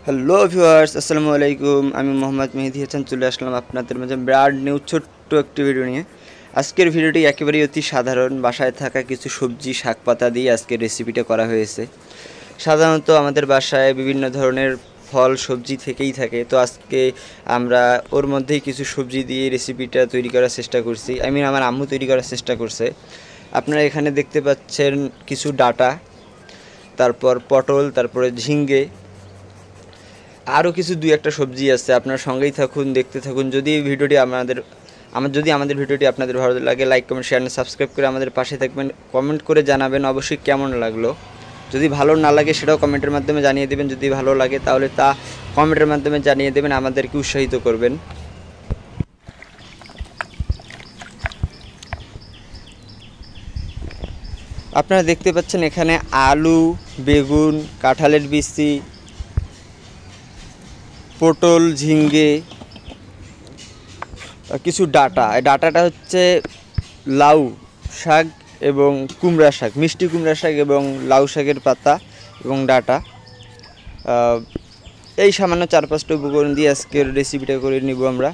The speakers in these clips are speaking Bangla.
হ্যালো ভিউয়ার্স, আসসালামু আলাইকুম। আমি মোহাম্মদ মেহেদি হাসান চলে আসলাম আপনাদের মাঝে ব্র্যান্ড নিউ ছোট্ট একটি ভিডিও নিয়ে। আজকের ভিডিওটি একেবারেই অতি সাধারণ, বাসায় থাকা কিছু সবজি শাক পাতা দিয়ে আজকের রেসিপিটা করা হয়েছে। সাধারণত আমাদের বাসায় বিভিন্ন ধরনের ফল সবজি থেকেই থাকে, তো আজকে আমরা ওর মধ্যেই কিছু সবজি দিয়ে রেসিপিটা তৈরি করার চেষ্টা করছি। আমার আম্মু তৈরি করার চেষ্টা করছে। আপনারা এখানে দেখতে পাচ্ছেন কিছু ডাঁটা, তারপর পটল, তারপরে ঝিঙ্গে, আরও কিছু দুই একটা সবজি আছে। আপনার সঙ্গেই থাকুন, দেখতে থাকুন। যদি এই ভিডিওটি আমাদের ভিডিওটি আপনাদের ভালো লাগে, like comment share and subscribe করে আমাদের পাশে থাকবেন। কমেন্ট করে জানাবেন অবশ্যই কেমন লাগলো। যদি ভালো না লাগে সেটাও কমেন্টের মাধ্যমে জানিয়ে দেবেন। যদি ভালো লাগে তাহলে তা কমেন্টের মাধ্যমে জানিয়ে দেবেন, আমাদেরকে উৎসাহিত করবেন। আপনারা দেখতে পাচ্ছেন এখানে আলু, বেগুন, কাঁঠালের বিচি, পটল, ঝিঙ্গে, কিছু ডাঁটা। এই ডাঁটাটা হচ্ছে লাউ শাক এবং কুমড়া শাক, মিষ্টি কুমড়া শাক এবং লাউ শাকের পাতা এবং ডাঁটা। এই সামান্য 4-5টা উপকরণ দিয়ে আজকের রেসিপিটা করে নিব আমরা।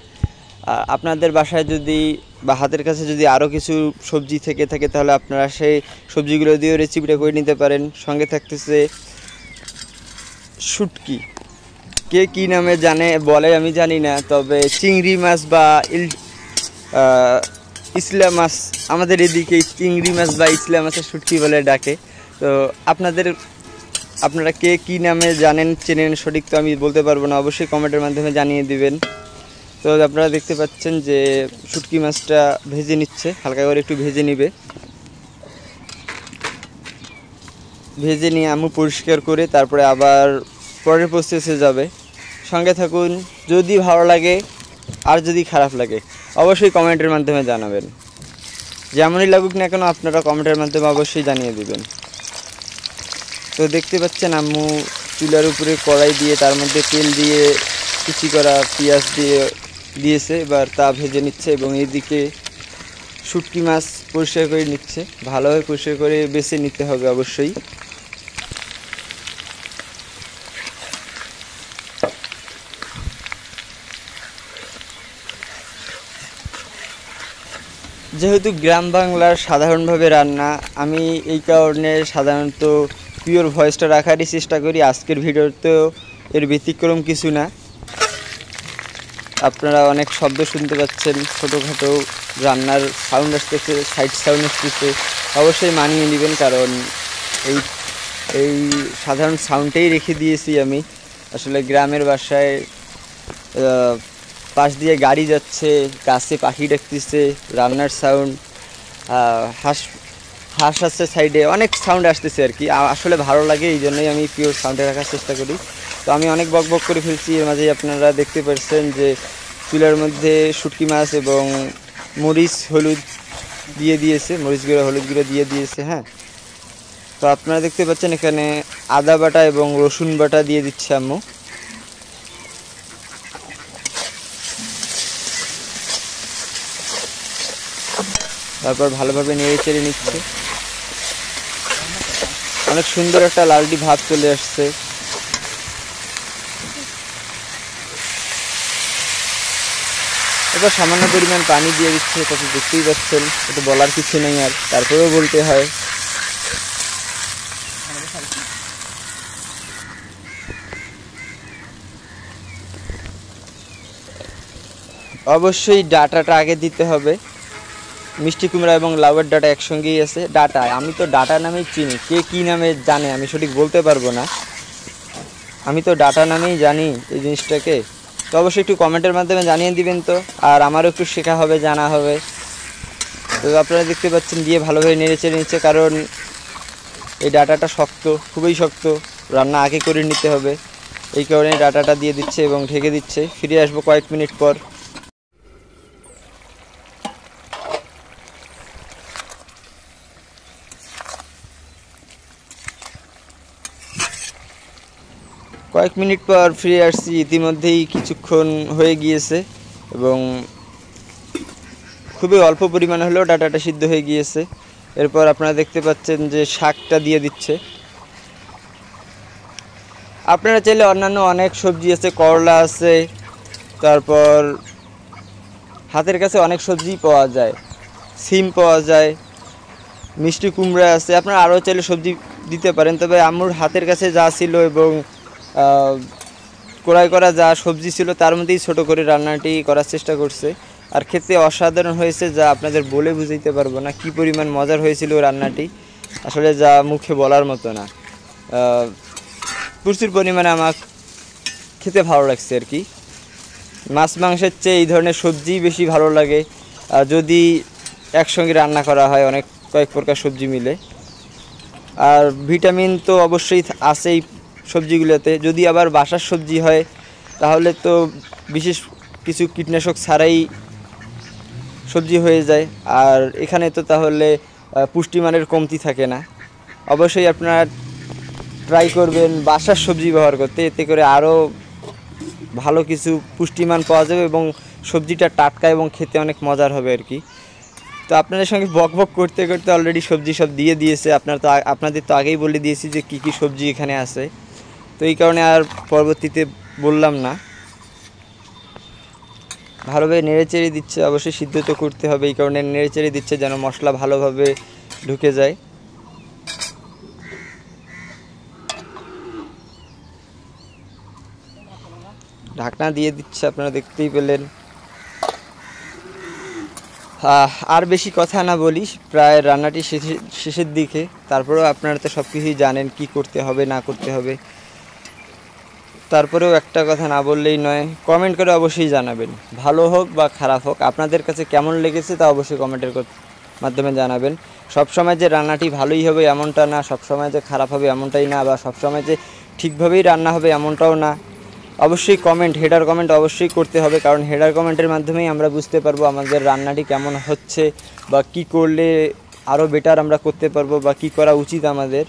আপনাদের বাসায় যদি বা হাতের কাছে যদি আরও কিছু সবজি থেকে থাকে তাহলে আপনারা সেই সবজিগুলো দিয়েও রেসিপিটা করে নিতে পারেন। সঙ্গে থাকতেছে শুটকি, কে কী নামে বলে আমি জানি না, তবে চিংড়ি মাছ বা ইসলা মাছ, আমাদের এদিকে চিংড়ি মাছ বা ইসলা মাছের শুটকি বলে ডাকে। তো আপনারা কে কী নামে চেনেন সঠিক তো আমি বলতে পারবো না, অবশ্যই কমেন্টের মাধ্যমে জানিয়ে দিবেন। তো আপনারা দেখতে পাচ্ছেন যে শুটকি মাছটা ভেজে নিচ্ছে, হালকা করে একটু ভেজে নিবে। ভেজে নিয়ে আম্মু পরিষ্কার করে তারপরে আবার পরের প্রসেসে যাবে। সঙ্গে থাকুন। যদি ভালো লাগে আর যদি খারাপ লাগে অবশ্যই কমেন্টের মাধ্যমে জানাবেন। যেমনই লাগুক না কেন আপনারা কমেন্টের মাধ্যমে অবশ্যই জানিয়ে দিবেন। তো দেখতে পাচ্ছেন আম্মু চুলার উপরে কড়াই দিয়ে তার মধ্যে তেল দিয়ে কুচি করা পেঁয়াজ দিয়েছে, এবার তা ভেজে নিচ্ছে এবং এইদিকে শুটকি মাছ পরিষ্কার করে নিচ্ছে। ভালোভাবে পরিষ্কার করে বেছে নিতে হবে অবশ্যই। যেহেতু গ্রাম বাংলার সাধারণভাবে রান্না, আমি এই কারণে সাধারণত পিওর ভয়েসটা রাখারই চেষ্টা করি। আজকের ভিডিওতেও এর ব্যতিক্রম কিছু না। আপনারা অনেক শব্দ শুনতে পাচ্ছেন, ছোটোখাটো রান্নার সাউন্ড আসতেছে, সাইড সাউন্ড আসতেছে, অবশ্যই মানিয়ে নেবেন, কারণ এই এই সাধারণ সাউন্ডটাই রেখে দিয়েছি আমি। আসলে গ্রামের বাসায় পাশ দিয়ে গাড়ি যাচ্ছে, গাছে পাখি ডাকতেছে, রান্নার সাউন্ড, হাঁস আসছে সাইডে, অনেক সাউন্ড আসতেছে আর কি। আসলে ভালো লাগে, এই জন্যই আমি পিওর সাউন্ডে রাখার চেষ্টা করি। তো আমি অনেক বক করে ফেলছি। এর মাঝেই আপনারা দেখতে পাচ্ছেন যে চুলার মধ্যে শুটকি মাছ এবং মরিচ হলুদ দিয়ে দিয়েছে, মরিচ গুঁড়ো হলুদ গুঁড়ো দিয়ে দিয়েছে। হ্যাঁ, তো আপনারা দেখতে পাচ্ছেন এখানে আদা বাটা এবং রসুন বাটা দিয়ে দিচ্ছে আম্মু। তারপর ভালোভাবে নেড়ে চেড়ে নিচ্ছে। অনেক সুন্দর একটা লালটি ভাব চলে আসছে। এবার সামান্য পরিমাণ পানি দিয়ে দিচ্ছে, তাতে দেখতেই পাচ্ছেন, এটা বলার কিছু নেই আর, তারপরেও বলতে হয়। অবশ্যই ডাঁটাটা আগে দিতে হবে। মিষ্টি কুমড়া এবং লাউয়ের ডাঁটা একসঙ্গেই আছে। ডাঁটা আমি তো ডাঁটা নামেই চিনি, কে কী নামে জানে আমি সঠিক বলতে পারবো না। আমি তো ডাঁটা নামেই জানি এই জিনিসটাকে। তো অবশ্যই একটু কমেন্টের মাধ্যমে জানিয়ে দিবেন তো, আর আমারও একটু শেখা হবে, জানা হবে। তো আপনারা দেখতে পাচ্ছেন দিয়ে ভালোভাবে নেড়ে চেড়ে নিচ্ছে, কারণ এই ডাঁটাটা শক্ত, খুবই শক্ত, রান্না আগে করে নিতে হবে। এই কারণে ডাঁটাটা দিয়ে দিচ্ছে এবং ঢেকে দিচ্ছে। ফিরে আসবো কয়েক মিনিট পর। কয়েক মিনিট পর ফিরে আসছি। ইতিমধ্যেই কিছুক্ষণ হয়ে গিয়েছে এবং খুবই অল্প পরিমাণে হলেও ডাঁটাটা সিদ্ধ হয়ে গিয়েছে। এরপর আপনারা দেখতে পাচ্ছেন যে শাকটা দিয়ে দিচ্ছে। আপনারা চাইলে অন্যান্য অনেক সবজি আছে, করলা আছে, তারপর হাতের কাছে অনেক সবজি পাওয়া যায়, সিম পাওয়া যায়, মিষ্টি কুমড়া আছে। আপনারা আরও চাইলে সবজি দিতে পারেন, তবে আম্মুর হাতের কাছে যা ছিল এবং ক্রয় করা যা সবজি ছিল তার মধ্যেই ছোটো করে রান্নাটি করার চেষ্টা করছে। আর খেতে অসাধারণ হয়েছে, যা আপনাদের বলে বুঝাইতে পারবো না কী পরিমাণ মজার হয়েছিল রান্নাটি, আসলে যা মুখে বলার মতো না। প্রচুর পরিমাণে আমার খেতে ভালো লাগছে আর কি। মাছ মাংসের চেয়ে এই ধরনের সবজি বেশি ভালো লাগে যদি একসঙ্গে রান্না করা হয় অনেক কয়েক প্রকার সবজি মিলে। আর ভিটামিন তো অবশ্যই আছেই সবজিগুলোতে। যদি আবার বাসার সবজি হয় তাহলে তো বিশেষ কিছু কীটনাশক ছাড়াই সবজি হয়ে যায়, আর এখানে তো তাহলে পুষ্টিমানের কমতি থাকে না। অবশ্যই আপনারা ট্রাই করবেন বাসার সবজি ব্যবহার করতে, এতে করে আরও ভালো কিছু পুষ্টিমান পাওয়া যাবে এবং সবজিটা টাটকা এবং খেতে অনেক মজার হবে আর কি। তো আপনাদের সঙ্গে বক বক করতে করতে অলরেডি সবজি সব দিয়ে দিয়েছে। আপনাদের তো আগেই বলে দিয়েছি যে কী কী সবজি এখানে আছে, তো এই কারণে আর পরবর্তীতে বললাম না। ভালোভাবে নেড়েচেড়ে দিচ্ছে, অবশ্যই সিদ্ধ তো করতে হবে, এই কারণে নেড়েচেড়ে দিচ্ছে যেন মশলা ভালোভাবে ঢুকে যায়। ঢাকনা দিয়ে দিচ্ছে, আপনারা দেখতেই পেলেন। আর বেশি কথা না বলি, প্রায় রান্নাটি শেষের দিকে। তারপরেও আপনারা তো সব কিছুই জানেন কি করতে হবে না করতে হবে, তারপরেও একটা কথা না বললেই নয়, কমেন্ট করে অবশ্যই জানাবেন। ভালো হোক বা খারাপ হোক, আপনাদের কাছে কেমন লেগেছে তা অবশ্যই কমেন্টের মাধ্যমে জানাবেন। সবসময় যে রান্নাটি ভালোই হবে এমনটা না, সবসময় যে খারাপ হবে এমনটাই না, বা সবসময় যে ঠিকভাবেই রান্না হবে এমনটাও না। অবশ্যই হেডার কমেন্ট অবশ্যই করতে হবে, কারণ হেডার কমেন্টের মাধ্যমেই আমরা বুঝতে পারবো আমাদের রান্নাটি কেমন হচ্ছে, বা কি করলে আরও বেটার আমরা করতে পারবো, বা কি করা উচিত আমাদের।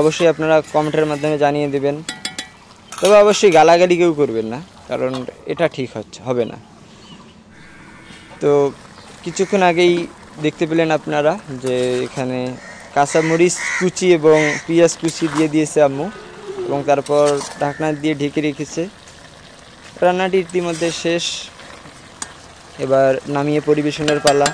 অবশ্যই আপনারা কমেন্টের মাধ্যমে জানিয়ে দেবেন। তবে অবশ্যই গালাগালি কেউ করবেন না, কারণ এটা ঠিক হবে না। তো কিছুক্ষণ আগেই দেখতে পেলেন আপনারা যে এখানে কাঁচামরিচ কুচি এবং পেঁয়াজ কুচি দিয়ে দিয়েছে আম্মু, এবং তারপর ঢাকনা দিয়ে ঢেকে রেখেছে। রান্নাটি ইতিমধ্যে শেষ, এবার নামিয়ে পরিবেশনের পালা।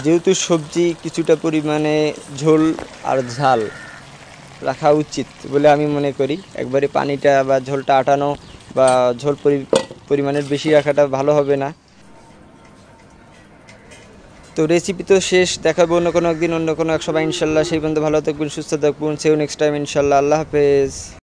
যেহেতু সবজি কিছুটা পরিমাণে ঝোল আর ঝাল রাখা উচিত বলে আমি মনে করি, একবারে পানিটা বা ঝোলটা আটানো বা ঝোল পরিমাণের বেশি রাখাটা ভালো হবে না। তো রেসিপি তো শেষ, দেখাবো অন্য কোনো একদিন অন্য কোনো এক সময় ইনশাল্লাহ। সেই পর্যন্ত ভালো থাকবেন, সুস্থ থাকবেন। সেও নেক্সট টাইম ইনশাল্লাহ। আল্লাহ হাফেজ।